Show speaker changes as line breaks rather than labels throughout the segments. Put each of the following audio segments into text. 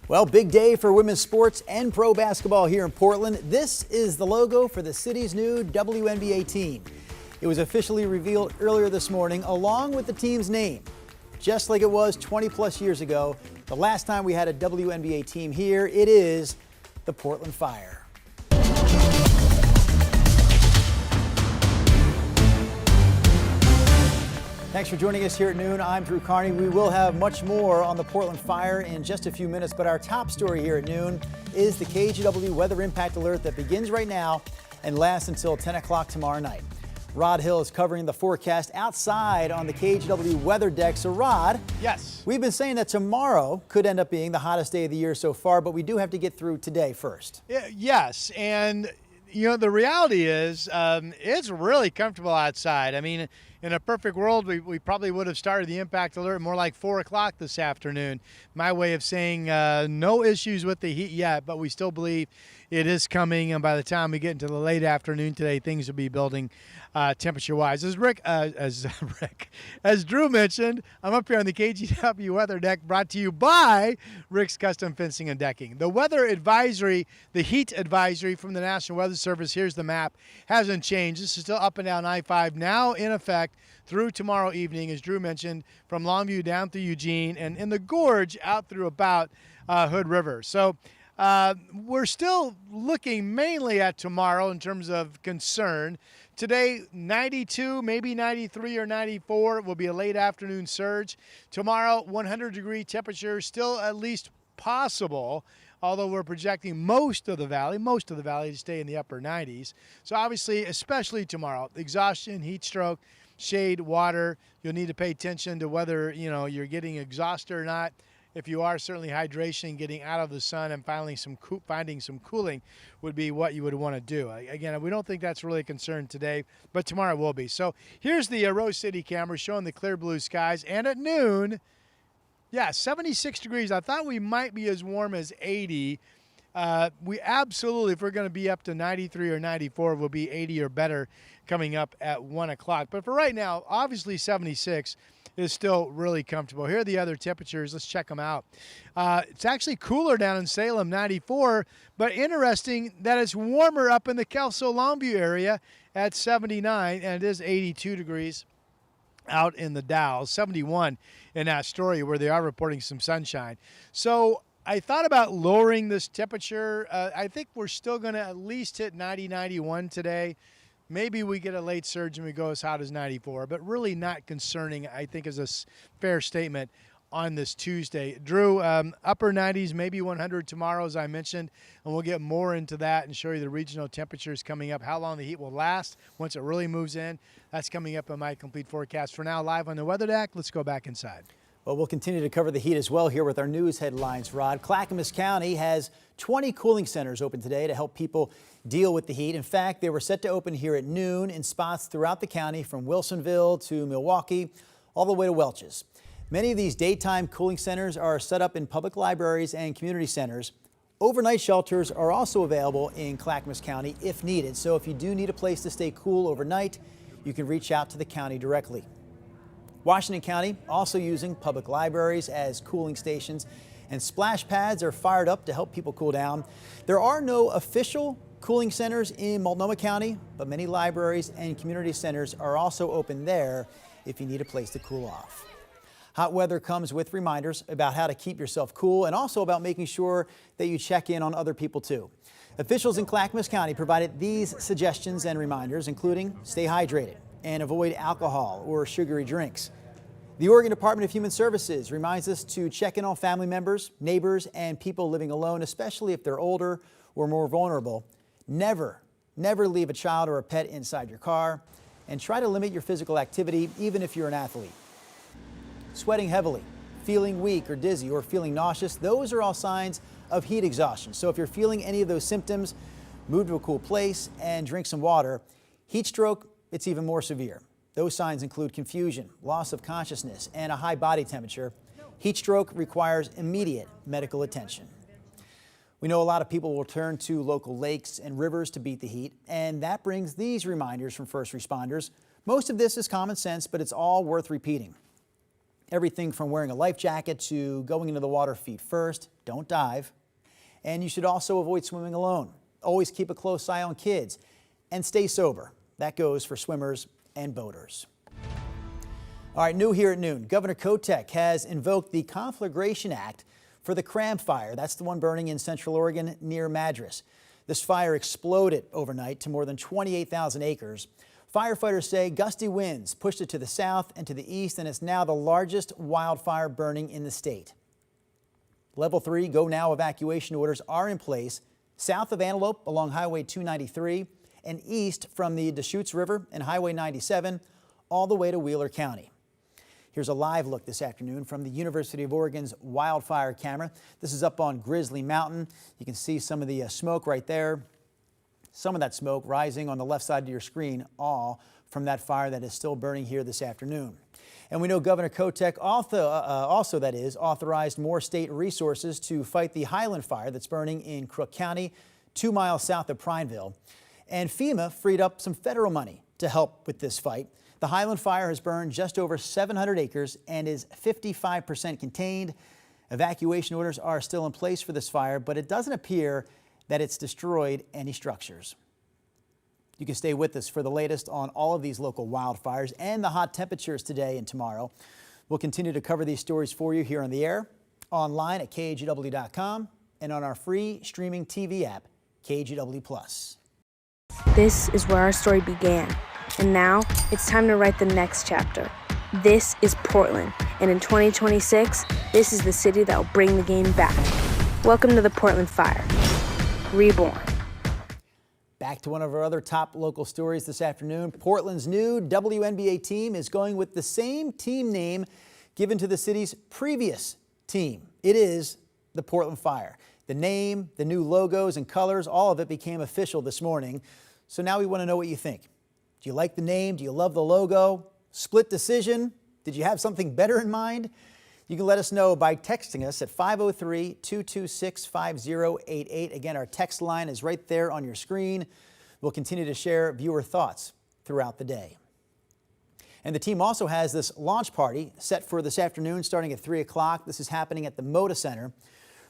Well, big day for women's sports and pro basketball here in Portland. This is the logo for the city's new WNBA team. It was officially revealed earlier this morning, along with the team's name. Just like it was 20 plus years ago, the last time we had a WNBA team here, it is the Portland Fire. Thanks for joining us here at noon. I'm Drew Carney. We will have much more on the Portland Fire in just a few minutes, but our top story here at noon is the KGW weather impact alert that begins right now and lasts until 10 o'clock tomorrow night. Rod Hill is covering the forecast outside on the KGW weather deck. So Rod,
yes,
we've been saying that tomorrow could end up being the hottest day of the year so far, but we do have to get through today first.
Yes, and you know, the reality is it's really comfortable outside. I mean, in a perfect world, we probably would have started the impact alert more like 4 o'clock this afternoon. My way of saying no issues with the heat yet, but we still believe it is coming. And by the time we get into the late afternoon today, things will be building temperature-wise. As Drew mentioned, I'm up here on the KGW weather deck brought to you by Rick's Custom Fencing and Decking. The weather advisory, the heat advisory from the National Weather Service, here's the map, hasn't changed. This is still up and down I-5, now in effect through tomorrow evening, as Drew mentioned, from Longview down through Eugene and in the gorge out through about Hood River. So we're still looking mainly at tomorrow in terms of concern. Today, 92, maybe 93 or 94 will be a late afternoon surge. Tomorrow, 100-degree temperature, still at least possible, although we're projecting most of the valley to stay in the upper 90s. So obviously, especially tomorrow, exhaustion, heat stroke, shade, water. You'll need to pay attention to whether you're getting exhausted or not. If you are, certainly hydration, getting out of the sun, and finding some cooling would be what you would want to do. Again, we don't think that's really a concern today, but tomorrow will be. So here's the Rose City camera showing the clear blue skies, and at noon, 76 degrees. I thought we might be as warm as 80. We absolutely, if we're going to be up to 93 or 94, will be 80 or better coming up at 1 o'clock. But for right now, obviously 76 is still really comfortable. Here are the other temperatures. Let's check them out. It's actually cooler down in Salem, 94, but interesting that it's warmer up in the Kelso Longview area at 79, and it is 82 degrees out in the Dalles, 71 in Astoria, where they are reporting some sunshine. So I thought about lowering this temperature. I think we're still going to at least hit 90, 91 today. Maybe we get a late surge and we go as hot as 94, but really not concerning, I think, is a fair statement on this Tuesday. Drew, upper 90s, maybe 100 tomorrow, as I mentioned, and we'll get more into that and show you the regional temperatures coming up, how long the heat will last once it really moves in. That's coming up in my complete forecast. For now, live on the weather deck, let's go back inside.
Well, we'll continue to cover the heat as well here with our news headlines, Rod. Clackamas County has 20 cooling centers open today to help people deal with the heat. In fact, they were set to open here at noon in spots throughout the county, from Wilsonville to Milwaukee, all the way to Welch's. Many of these daytime cooling centers are set up in public libraries and community centers. Overnight shelters are also available in Clackamas County if needed. So if you do need a place to stay cool overnight, you can reach out to the county directly. Washington County also using public libraries as cooling stations, and splash pads are fired up to help people cool down. There are no official cooling centers in Multnomah County, but many libraries and community centers are also open there if you need a place to cool off. Hot weather comes with reminders about how to keep yourself cool and also about making sure that you check in on other people too. Officials in Clackamas County provided these suggestions and reminders, including stay hydrated and avoid alcohol or sugary drinks. The Oregon Department of Human Services reminds us to check in on family members, neighbors, and people living alone, especially if they're older or more vulnerable. Never leave a child or a pet inside your car, and try to limit your physical activity even if you're an athlete. Sweating heavily, feeling weak or dizzy, or feeling nauseous, those are all signs of heat exhaustion. So if you're feeling any of those symptoms, move to a cool place and drink some water. Heat stroke, it's even more severe. Those signs include confusion, loss of consciousness, and a high body temperature. Heat stroke requires immediate medical attention. We know a lot of people will turn to local lakes and rivers to beat the heat, and that brings these reminders from first responders. Most of this is common sense, but it's all worth repeating. Everything from wearing a life jacket to going into the water feet first. Don't dive. And you should also avoid swimming alone. Always keep a close eye on kids and stay sober. That goes for swimmers and boaters. All right, new here at noon. Governor Kotek has invoked the Conflagration Act for the Cram Fire. That's the one burning in Central Oregon near Madras. This fire exploded overnight to more than 28,000 acres. Firefighters say gusty winds pushed it to the south and to the east, and it's now the largest wildfire burning in the state. Level 3 go now evacuation orders are in place south of Antelope along Highway 293 and east from the Deschutes River and Highway 97 all the way to Wheeler County. Here's a live look this afternoon from the University of Oregon's wildfire camera. This is up on Grizzly Mountain. You can see some of the smoke right there. Some of that smoke rising on the left side of your screen, all from that fire that is still burning here this afternoon. And we know Governor Kotek also authorized more state resources to fight the Highland fire that's burning in Crook County, 2 miles south of Prineville. And FEMA freed up some federal money to help with this fight. The Highland fire has burned just over 700 acres and is 55% contained. Evacuation orders are still in place for this fire, but it doesn't appear that it's destroyed any structures. You can stay with us for the latest on all of these local wildfires and the hot temperatures today and tomorrow. We'll continue to cover these stories for you here on the air, online at KGW.com, and on our free streaming TV app, KGW+.
This is where our story began, and now it's time to write the next chapter. This is Portland, and in 2026, this is the city that will bring the game back. Welcome to the Portland Fire. Reborn.
Back to one of our other top local stories this afternoon. Portland's new WNBA team is going with the same team name given to the city's previous team. It is the Portland Fire. The name, the new logos and colors, all of it became official this morning. So now we want to know what you think. Do you like the name? Do you love the logo? Split decision? Did you have something better in mind? You can let us know by texting us at 503-226-5088. Again, our text line is right there on your screen. We'll continue to share viewer thoughts throughout the day. And the team also has this launch party set for this afternoon starting at 3 o'clock. This is happening at the Moda Center.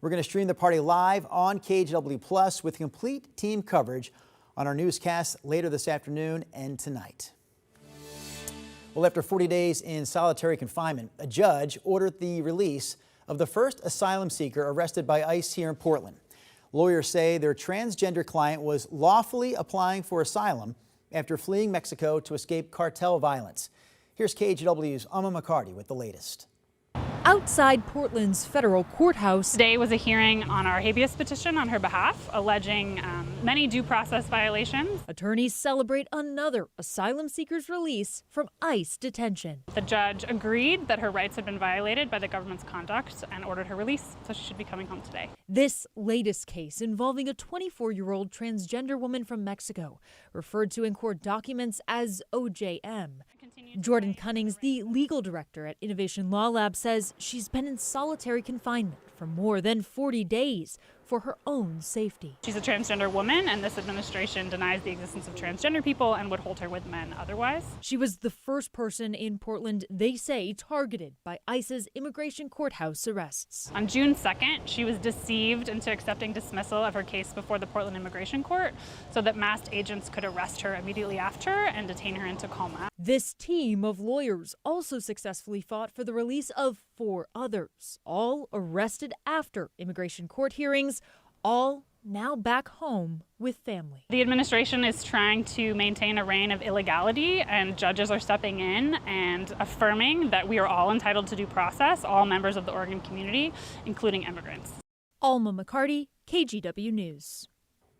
We're going to stream the party live on KGW Plus with complete team coverage on our newscast later this afternoon and tonight. Well, after 40 days in solitary confinement, a judge ordered the release of the first asylum seeker arrested by ICE here in Portland. Lawyers say their transgender client was lawfully applying for asylum after fleeing Mexico to escape cartel violence. Here's KGW's Alma McCarty with the latest.
Outside Portland's federal courthouse.
Today was a hearing on our habeas petition on her behalf, alleging many due process violations.
Attorneys celebrate another asylum seeker's release from ICE detention.
The judge agreed that her rights had been violated by the government's conduct and ordered her release, so she should be coming home today.
This latest case involving a 24-year-old transgender woman from Mexico, referred to in court documents as OJM. Jordan Cunnings, the legal director at Innovation Law Lab, says she's been in solitary confinement for more than 40 days for her own safety.
She's a transgender woman, and this administration denies the existence of transgender people and would hold her with men otherwise.
She was the first person in Portland, they say, targeted by ICE's immigration courthouse arrests.
On June 2nd, she was deceived into accepting dismissal of her case before the Portland Immigration Court so that masked agents could arrest her immediately after and detain her in Tacoma.
This team of lawyers also successfully fought for the release of 4 others, all arrested after immigration court hearings, all now back home with family.
The administration is trying to maintain a reign of illegality, and judges are stepping in and affirming that we are all entitled to due process, all members of the Oregon community, including immigrants.
Alma McCarty, KGW News.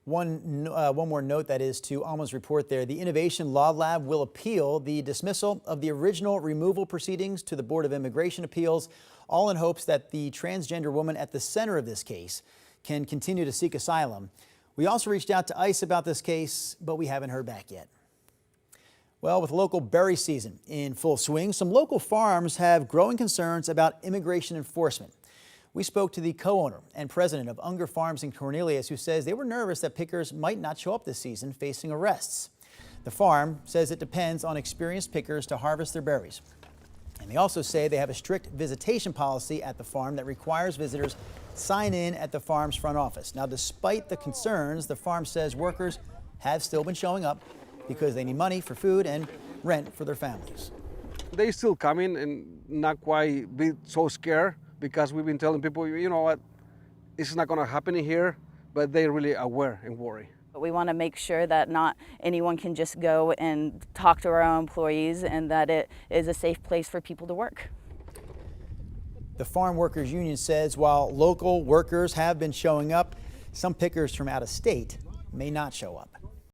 One more note, that is to Alma's report there. The Innovation Law Lab will appeal the dismissal of the original removal proceedings to the Board of Immigration Appeals, all in hopes that the transgender woman at the center of this case can continue to seek asylum. We also reached out to ICE about this case, but we haven't heard back yet. Well, with local berry season in full swing, some local farms have growing concerns about immigration enforcement. We spoke to the co-owner and president of Unger Farms in Cornelius, who says they were nervous that pickers might not show up this season, facing arrests. The farm says it depends on experienced pickers to harvest their berries. And they also say they have a strict visitation policy at the farm that requires visitors sign in at the farm's front office. Now, despite the concerns, the farm says workers have still been showing up because they need money for food and rent for their families.
They still coming and not quite be so scared because we've been telling people, you know what, it's not going to happen here, but they're really aware and worried.
We want to make sure that not anyone can just go and talk to our own employees and that it is a safe place for people to work.
The Farm Workers Union says while local workers have been showing up, some pickers from out of state may not show up.